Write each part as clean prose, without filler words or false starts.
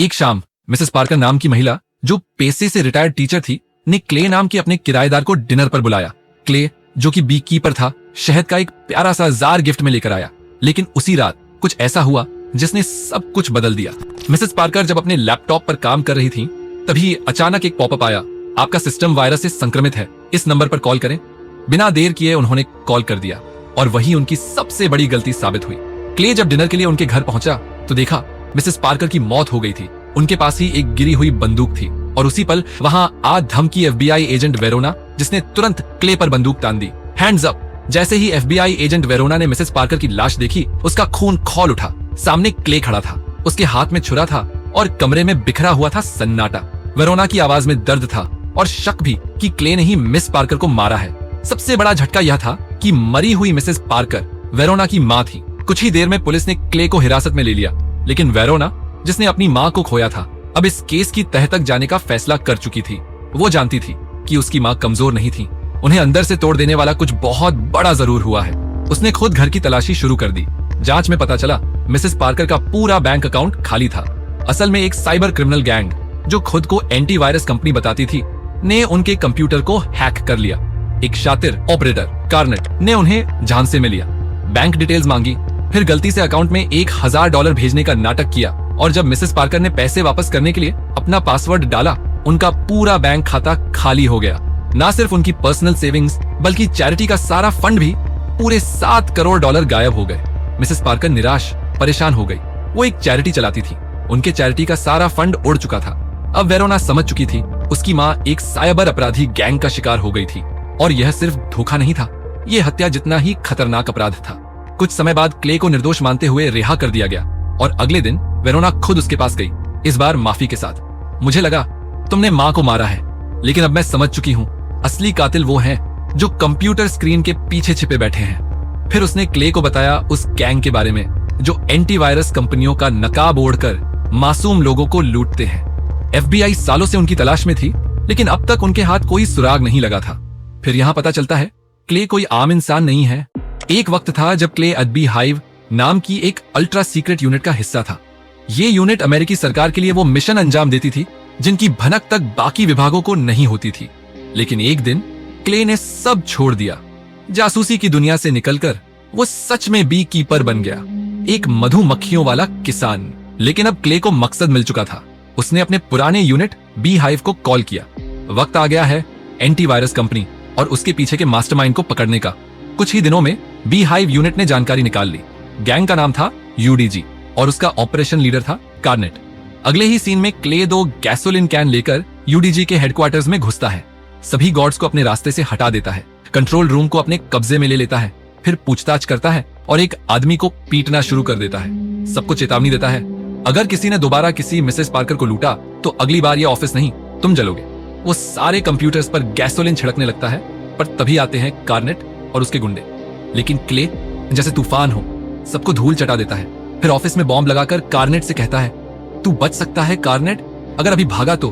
एक शाम Mrs Parker नाम की महिला, जो पेशे से रिटायर्ड टीचर थी, ने क्ले नाम के अपने किराएदार को डिनर पर बुलाया। क्ले, जो कि बी कीपर था, शहद का एक प्यारा सा जार गिफ्ट में लेकर आया। लेकिन उसी रात कुछ ऐसा हुआ जिसने सब कुछ बदल दिया। मिसेस पार्कर जब अपने लैपटॉप पर काम कर रही थी, तभी अचानक एक पॉपअप आया, आपका सिस्टम वायरस से संक्रमित है, इस नंबर पर कॉल करें। बिना देर किए उन्होंने कॉल कर दिया और वही उनकी सबसे बड़ी गलती साबित हुई। क्ले जब डिनर के लिए उनके घर पहुंचा तो देखा मिसेस पार्कर की मौत हो गई थी। उनके पास ही एक गिरी हुई बंदूक थी और उसी पल वहां आ धमकी FBI एजेंट वेरोना, जिसने तुरंत क्ले पर बंदूक तान दी। Hands up. जैसे ही FBI एजेंट वेरोना ने मिसेस पार्कर की लाश देखी, उसका खून खौल उठा। सामने क्ले खड़ा था, उसके हाथ में छुरा था और कमरे में बिखरा हुआ था सन्नाटा। वेरोना की आवाज में दर्द था और शक भी कि क्ले ने ही मिस पार्कर को मारा है। सबसे बड़ा झटका यह था कि मरी हुई मिसेस पार्कर वेरोना की मां थी। कुछ ही देर में पुलिस ने क्ले को हिरासत में ले लिया, लेकिन वेरोना, जिसने अपनी मां को खोया था, अब इस केस की तह तक जाने का फैसला कर चुकी थी। वो जानती थी कि उसकी मां कमजोर नहीं थी, उन्हें अंदर से तोड़ देने वाला कुछ बहुत बड़ा जरूर हुआ है। उसने खुद घर की तलाशी शुरू कर दी। जांच में पता चला मिसेस पार्कर का पूरा बैंक अकाउंट खाली था। असल में एक साइबर क्रिमिनल गैंग, जो खुद को एंटीवायरस कंपनी बताती थी, ने उनके कंप्यूटर को हैक कर लिया। एक शातिर ऑपरेटर कार्नेट ने उन्हें झांसे में लिया, बैंक डिटेल्स मांगी, फिर गलती से अकाउंट में $1000 भेजने का नाटक किया और जब मिसेस पार्कर ने पैसे वापस करने के लिए अपना पासवर्ड डाला, उनका पूरा बैंक खाता खाली हो गया। ना सिर्फ उनकी पर्सनल सेविंग्स, बल्कि चैरिटी का सारा फंड भी, पूरे $7 करोड़ गायब हो गए। मिसेस पार्कर निराश, परेशान हो गई। वो एक चैरिटी चलाती थी, उनके चैरिटी का सारा फंड उड़ चुका था। अब वेरोना समझ चुकी थी उसकी माँ एक साइबर अपराधी गैंग का शिकार हो गई थी और यह सिर्फ धोखा नहीं था, यह हत्या जितना ही खतरनाक अपराध था। कुछ समय बाद क्ले को निर्दोष मानते हुए रिहा कर दिया गया और अगले दिन वेरोना खुद उसके पास गई, इस बार माफी के साथ। मुझे लगा तुमने माँ को मारा है, लेकिन अब मैं समझ चुकी हूँ असली कातिल वो हैं जो कंप्यूटर स्क्रीन के पीछे छिपे बैठे हैं। फिर उसने क्ले को बताया उस गैंग के बारे में जो एंटीवायरस कंपनियों का नकाब ओढ़कर मासूम लोगों को लूटते हैं। FBI सालों से उनकी तलाश में थी, लेकिन अब तक उनके हाथ कोई सुराग नहीं लगा था। फिर यहाँ पता चलता है क्ले कोई आम इंसान नहीं है। एक वक्त था जब क्ले अदबी हाइव नाम की एक अल्ट्रा सीक्रेट यूनिट का हिस्सा था। ये यूनिट अमेरिकी सरकार के लिए वो मिशन अंजाम देती थी जिनकी भनक तक बाकी विभागों को नहीं होती थी। लेकिन एक दिन क्ले ने सब छोड़ दिया। जासूसी की दुनिया से निकलकर वो सच में बी कीपर बन गया, एक मधुमक्खियों वाला किसान। लेकिन अब क्ले को मकसद मिल चुका था। उसने अपने पुराने यूनिट बी हाइव को कॉल किया। वक्त आ गया है एंटीवायरस कंपनी और उसके पीछे के मास्टरमाइंड को पकड़ने का। कुछ ही दिनों में बी हाइव यूनिट ने जानकारी निकाल ली। गैंग का नाम था UDG और उसका ऑपरेशन लीडर था कार्नेट। अगले ही सीन में क्ले 2 गैसोलिन कैन लेकर UDG के हेडक्वार्टर्स में घुसता है। सभी गार्ड्स को अपने रास्ते से हटा देता है, कंट्रोल रूम को अपने कब्जे में ले लेता है, फिर पूछताछ करता है और एक आदमी को पीटना शुरू कर देता है। सबको चेतावनी देता है, अगर किसी ने दोबारा किसी मिसेस पार्कर को लूटा तो अगली बार ये ऑफिस नहीं, तुम जलोगे। वो सारे कंप्यूटर्स पर गैसोलिन छिड़कने लगता है, पर तभी आते हैं कार्नेट और उसके गुंडे। लेकिन क्ले जैसे तूफान हो, सबको धूल चटा देता है। फिर ऑफिस में बॉम्ब लगाकर कार्नेट से कहता है, तू बच सकता है कार्नेट, अगर अभी भागा तो।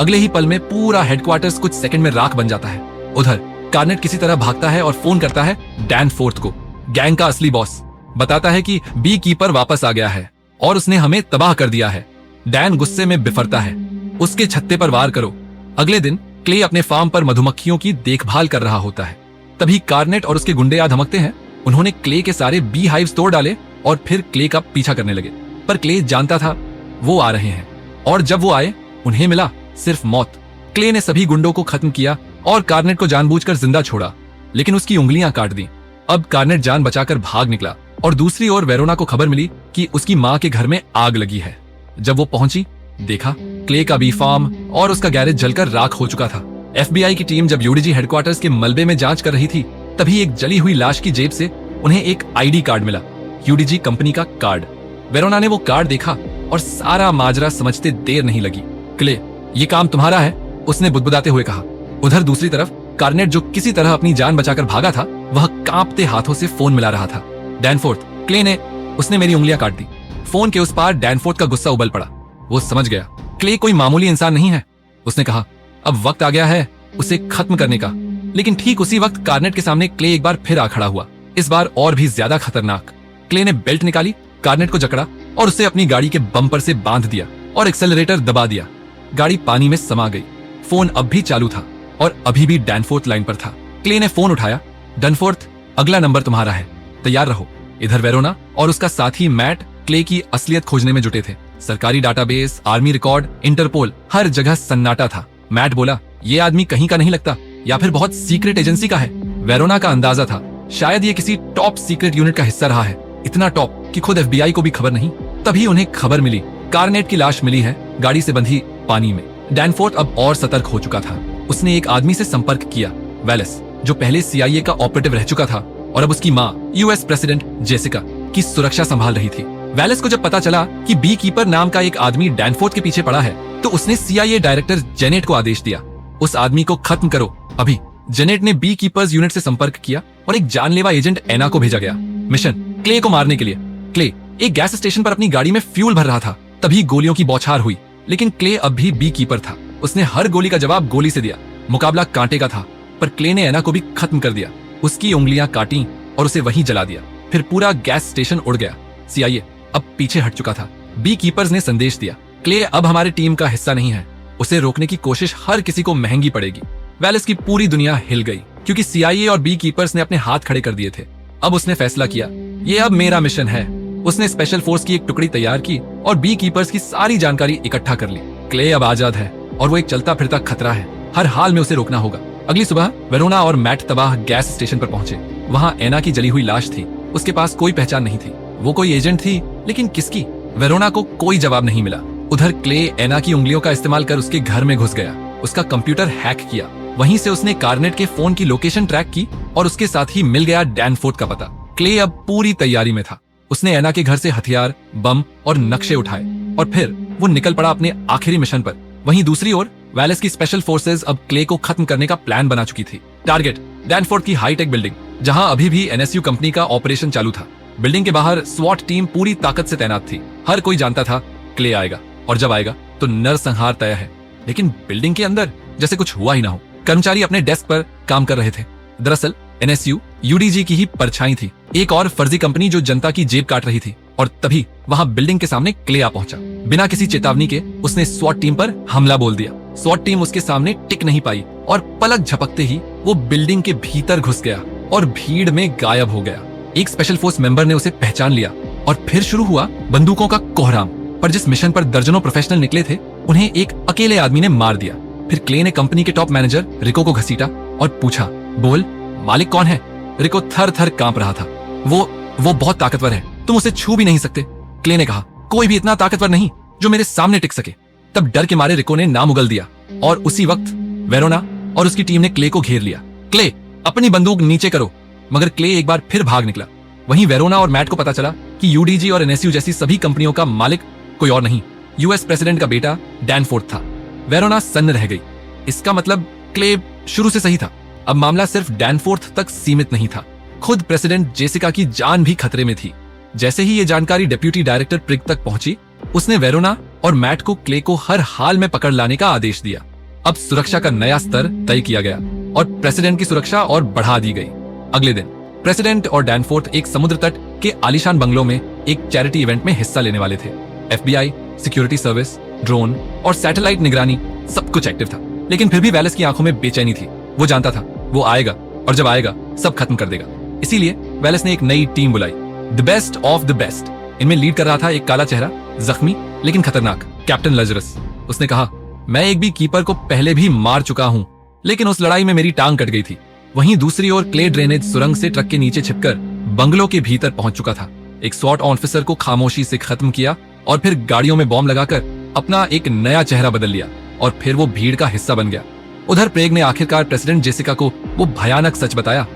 अगले ही पल में पूरा हेडक्वार्टर्स कुछ सेकंड में राख बन जाता है। उधर कार्नेट किसी तरह भागता है और फोन करता है डैन फोर्थ को, गैंग का असली बॉस। बताता है कि बी कीपर वापस आ गया है और उसने हमें तबाह कर दिया है। डैन गुस्से में बिफरता है, उसके छत्ते पर वार करो। अगले दिन क्ले अपने फार्म पर मधुमक्खियों की देखभाल कर रहा होता है। तभी कार्नेट और उसके गुंडे आ धमकते हैं। उन्होंने क्ले के सारे बी हाइव्स तोड़ डाले और फिर क्ले का पीछा करने लगे। पर क्ले जानता था वो आ रहे हैं और जब वो आए उन्हें मिला सिर्फ मौत। क्ले ने सभी गुंडों को खत्म किया और कार्नेट को जानबूझकर जिंदा छोड़ा, लेकिन उसकी उंगलियां काट दी। अब कार्नेट जान बचाकर भाग निकला और दूसरी ओर वेरोना को खबर मिली कि उसकी मां के घर में आग लगी है। जब वो पहुंची, देखा क्ले का बी फार्म और उसका गैरेज जलकर राख हो चुका था। FBI की टीम जब UDG हेडक्वार्टर्स के मलबे में जांच कर रही थी, तभी एक जली हुई लाश की जेब से उन्हें एक ID कार्ड मिला, UDG कंपनी का कार्ड। वेरोना ने वो कार्ड देखा और सारा माजरा समझते देर नहीं लगी। क्ले, ये काम तुम्हारा है, उसने बुदबुदाते हुए कहा। उधर दूसरी तरफ कार्नेट, जो किसी तरह अपनी जान बचाकर भागा था, वह कांपते हाथों से फोन मिला रहा था। डैनफोर्थ, क्ले ने, उसने मेरी उंगलियां काट दी। फोन के उस पार डैनफोर्थ का गुस्सा उबल पड़ा। वो समझ गया क्ले कोई मामूली इंसान नहीं है। उसने कहा, अब वक्त आ गया है उसे खत्म करने का। लेकिन ठीक उसी वक्त कार्नेट के सामने क्ले एक बार फिर आ खड़ा हुआ, इस बार और भी ज्यादा खतरनाक। क्ले ने बेल्ट निकाली, कार्नेट को जकड़ा और उसे अपनी गाड़ी के बम्पर से बांध दिया। और एक्सेलरेटर दबा दिया। गाड़ी पानी में समा गई। फोन अब भी चालू था और अभी भी डैनफोर्थ लाइन पर था। क्ले ने फोन उठाया। डैनफोर्थ, अगला नंबर तुम्हारा है, तैयार रहो। इधर वेरोना और उसका साथी मैट क्ले की असलियत खोजने में जुटे थे। सरकारी डाटाबेस, आर्मी रिकॉर्ड, इंटरपोल, हर जगह सन्नाटा था। मैट बोला, ये आदमी कहीं का नहीं लगता, या फिर बहुत सीक्रेट एजेंसी का है। वेरोना का अंदाजा था, शायद ये किसी टॉप सीक्रेट यूनिट का हिस्सा रहा है, इतना टॉप कि खुद एफबीआई को भी खबर नहीं। तभी उन्हें खबर मिली, कार्नेट की लाश मिली है, गाड़ी से बंधी पानी में। डैनफोर्थ अब और सतर्क हो चुका था। उसने एक आदमी से संपर्क किया, वेलेस, जो पहले सीआईए का ऑपरेटिव रह चुका था और अब उसकी माँ यूएस प्रेसिडेंट जेसिका की सुरक्षा संभाल रही थी। वेलेस को जब पता चला कि बी कीपर नाम का एक आदमी डैनफोर्थ के पीछे पड़ा है, तो उसने सीआईए डायरेक्टर जेनेट को आदेश दिया, उस आदमी को खत्म करो अभी। जेनेट ने बी कीपर्स यूनिट से संपर्क किया और एक जानलेवा एजेंट एना को भेजा गया मिशन क्ले को मारने के लिए। क्ले एक गैस स्टेशन पर अपनी गाड़ी में फ्यूल भर रहा था, तभी गोलियों की बौछार हुई, लेकिन क्ले अब भी बी कीपर था। उसने हर गोली का जवाब गोली से दिया। मुकाबला कांटे का था, पर क्ले ने एना को भी खत्म कर दिया। उसकी उंगलियां काटी और उसे वहीं जला दिया। फिर पूरा गैस स्टेशन उड़ गया। सीआईए अब पीछे हट चुका था। बी कीपर्स ने संदेश दिया, क्ले अब हमारी टीम का हिस्सा नहीं है, उसे रोकने की कोशिश हर किसी को महंगी पड़ेगी। वेलेस की पूरी दुनिया हिल गई, क्योंकि सीआईए और बी कीपर्स ने अपने हाथ खड़े कर दिए थे। अब उसने फैसला किया, ये अब मेरा मिशन है। उसने स्पेशल फोर्स की एक टुकड़ी तैयार की और बी कीपर्स की सारी जानकारी इकट्ठा कर ली। क्ले अब आजाद है और वो एक चलता फिरता खतरा है, हर हाल में उसे रोकना होगा। अगली सुबह वेरोना और मैट तबाह गैस स्टेशन पर पहुंचे। वहां एना की जली हुई लाश थी। उसके पास कोई पहचान नहीं थी। वो कोई एजेंट थी, लेकिन किसकी? वेरोना को कोई जवाब नहीं मिला। उधर क्ले एना की उंगलियों का इस्तेमाल कर उसके घर में घुस गया। उसका कंप्यूटर हैक किया। वहीं से उसने कार्नेट के फोन की लोकेशन ट्रैक की और उसके साथ ही मिल गया डैनफोर्थ का पता। क्ले अब पूरी तैयारी में था। उसने एना के घर से हथियार, बम और नक्शे उठाए और फिर वो निकल पड़ा अपने आखिरी मिशन पर। वहीं दूसरी ओर वेलेस की स्पेशल फोर्सेज अब क्ले को खत्म करने का प्लान बना चुकी थी। टारगेट डैनफोर्थ की हाईटेक बिल्डिंग, जहां अभी भी एनएसयू कंपनी का ऑपरेशन चालू था। बिल्डिंग के बाहर स्वॉट टीम पूरी ताकत से तैनात थी। हर कोई जानता था क्ले आएगा और जब आएगा तो नरसंहार तय है। लेकिन बिल्डिंग के अंदर जैसे कुछ हुआ ही ना हो। कर्मचारी अपने डेस्क पर काम कर रहे थे। दरअसल एनएसयू यूडीजी की ही परछाई थी, एक और फर्जी कंपनी जो जनता की जेब काट रही थी। और तभी वहां बिल्डिंग के सामने क्ले आ पहुंचा। बिना किसी चेतावनी के उसने स्वॉट टीम पर हमला बोल दिया। स्वॉट टीम उसके सामने टिक नहीं पाई और पलक झपकते ही वो बिल्डिंग के भीतर घुस गया और भीड़ में गायब हो गया। एक स्पेशल फोर्स मेंबर ने उसे पहचान लिया और फिर शुरू हुआ बंदूकों का कोहराम। पर जिस मिशन पर दर्जनों प्रोफेशनल निकले थे, उन्हें एक अकेले आदमी ने मार दिया। फिर क्ले ने कंपनी के टॉप मैनेजर रिको को घसीटा और पूछा, बोल मालिक कौन है? रिको थर थर कांप रहा था। वो बहुत ताकतवर है, तुम उसे छू भी नहीं सकते। क्ले ने कहा, कोई भी इतना ताकतवर नहीं जो मेरे सामने टिक सके। तब डर के मारे रिको ने नाम उगल दिया और उसी वक्त वेरोना और उसकी टीम ने क्ले को घेर लिया। क्ले, अपनी बंदूक नीचे करो। मगर क्ले एक बार फिर भाग निकला। वहीं वेरोना और मैट को पता चला कि यूडीजी और एनएसयू जैसी सभी कंपनियों का मालिक कोई और नहीं, यूएस प्रेसिडेंट का बेटा डैनफोर्थ था। वेरोना सन्न रह गई। इसका मतलब क्ले शुरू से सही था। अब मामला सिर्फ डैनफोर्थ तक सीमित नहीं था, खुद प्रेसिडेंट जेसिका की जान भी खतरे में थी। जैसे ही ये जानकारी डिप्यूटी डायरेक्टर प्रिग तक पहुंची, उसने वेरोना और मैट को क्ले को हर हाल में पकड़ लाने का आदेश दिया। अब सुरक्षा का नया स्तर तय किया गया और प्रेसिडेंट की सुरक्षा और बढ़ा दी गई। अगले दिन प्रेसिडेंट और डैनफोर्थ एक समुद्र तट के आलीशान बंगलों में एक चैरिटी इवेंट में हिस्सा लेने वाले थे। एफबीआई, सिक्योरिटी सर्विस, ड्रोन और सैटेलाइट निगरानी सब कुछ एक्टिव था। लेकिन फिर भी वेलेस की आंखों में बेचैनी थी। वो जानता था वो आएगा और जब आएगा सब खत्म कर देगा। इसीलिए वेलेस ने एक नई टीम बुलाई, the best of the best. इनमें लीड कर रहा था एक काला चेहरा, जख्मी लेकिन खतरनाक कैप्टन लजरस। उसने कहा, मैं एक भी कीपर को पहले भी मार चुका हूं, लेकिन उस लड़ाई में मेरी टांग कट गई थी। वहीं दूसरी ओर क्ले ड्रेनेज सुरंग से ट्रक के नीचे छिपकर बंगलों के भीतर पहुंच चुका था। एक स्वॉट ऑफिसर को खामोशी से खत्म किया और फिर गाड़ियों में बॉम्ब लगाकर अपना एक नया चेहरा बदल लिया और फिर वो भीड़ का हिस्सा बन गया। उधर प्रेग ने आखिरकार प्रेसिडेंट जेसिका को वो भयानक सच बताया।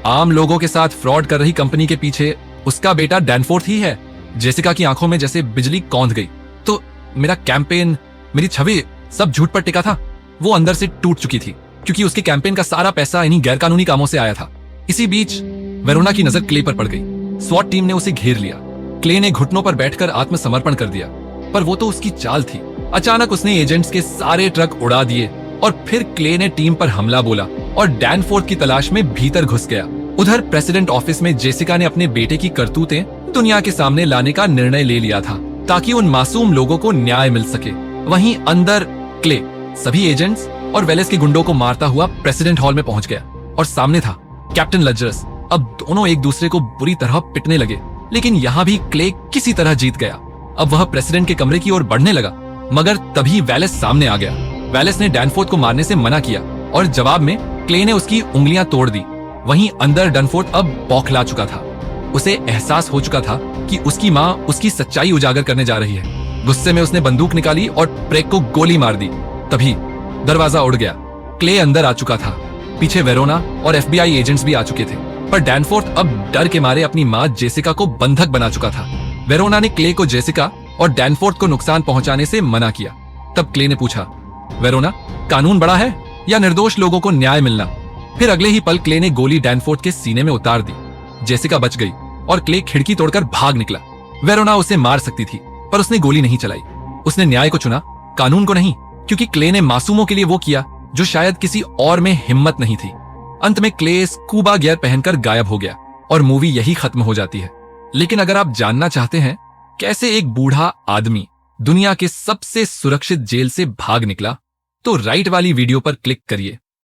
आम लोगों के साथ फ्रॉड कर रही कंपनी के पीछे उसका बेटा डैनफोर्थ ही है। जेसिका की आंखों में जैसे बिजली कौंध गई। तो मेरा कैंपेन, मेरी छवि सब झूठ पर टिका था। वो अंदर से टूट चुकी थी, क्योंकि उसके कैंपेन का सारा पैसा इन्हीं गैरकानूनी कामों से आया था। इसी बीच वेरोना की नजर क्ले पर पड़ गई। स्वॉट टीम ने उसे घेर लिया। क्ले ने घुटनों पर बैठकर आत्मसमर्पण कर दिया, पर वो तो उसकी चाल थी। अचानक उसने एजेंट्स के सारे ट्रक उड़ा दिए और फिर क्ले ने टीम पर हमला बोला और डैनफोर्थ की तलाश में भीतर घुस गया। उधर प्रेसिडेंट ऑफिस में जेसिका ने अपने बेटे की करतूतें दुनिया के सामने लाने का निर्णय ले लिया था। ताकि उन मासूम लोगों को न्याय मिल सके। वहीं अंदर क्ले सभी एजेंट्स और वेलेस के गुंडों को मारता हुआ प्रेसिडेंट हॉल में पहुंच गया और सामने था कैप्टन लजरस। अब दोनों एक दूसरे को बुरी तरह पिटने लगे, लेकिन यहाँ भी क्ले किसी तरह जीत गया। अब वह प्रेसिडेंट के कमरे की ओर बढ़ने लगा, मगर तभी वेलेस सामने आ गया। वेलेस ने डैनफोर्थ को मारने से मना किया और जवाब में क्ले ने उसकी उंगलियां तोड़ दी। वहीं अंदर डैनफोर्थ अब बौखला चुका था। उसे एहसास हो चुका था कि उसकी माँ उसकी सच्चाई उजागर करने जा रही है। गुस्से में उसने बंदूक निकाली और प्रेग को गोली मार दी। तभी दरवाजा उड़ गया। क्ले अंदर आ चुका था। पीछे वेरोना और FBI एजेंट्स भी आ चुके थे, पर डैनफोर्थ अब डर के मारे अपनी माँ जेसिका को बंधक बना चुका था। वेरोना ने क्ले को जेसिका और डैनफोर्थ को नुकसान पहुंचाने से मना किया। तब क्ले ने पूछा, वेरोना, कानून बड़ा है या निर्दोष लोगों को न्याय मिलना? फिर अगले ही पल क्ले ने गोली डैनफोर्थ के सीने में उतार दी। जेसिका बच गई और क्ले खिड़की तोड़कर भाग निकला। वेरोना उसे मार सकती थी, पर उसने गोली नहीं चलाई। उसने न्याय को चुना, कानून को नहीं, क्योंकि क्ले ने मासूमों के लिए वो किया जो शायद किसी और में हिम्मत नहीं थी। अंत में क्ले स्कूबा गियर पहनकर गायब हो गया और मूवी यही खत्म हो जाती है। लेकिन अगर आप जानना चाहते हैं कैसे एक बूढ़ा आदमी दुनिया के सबसे सुरक्षित जेल से भाग निकला, तो राइट वाली वीडियो पर क्लिक करिए।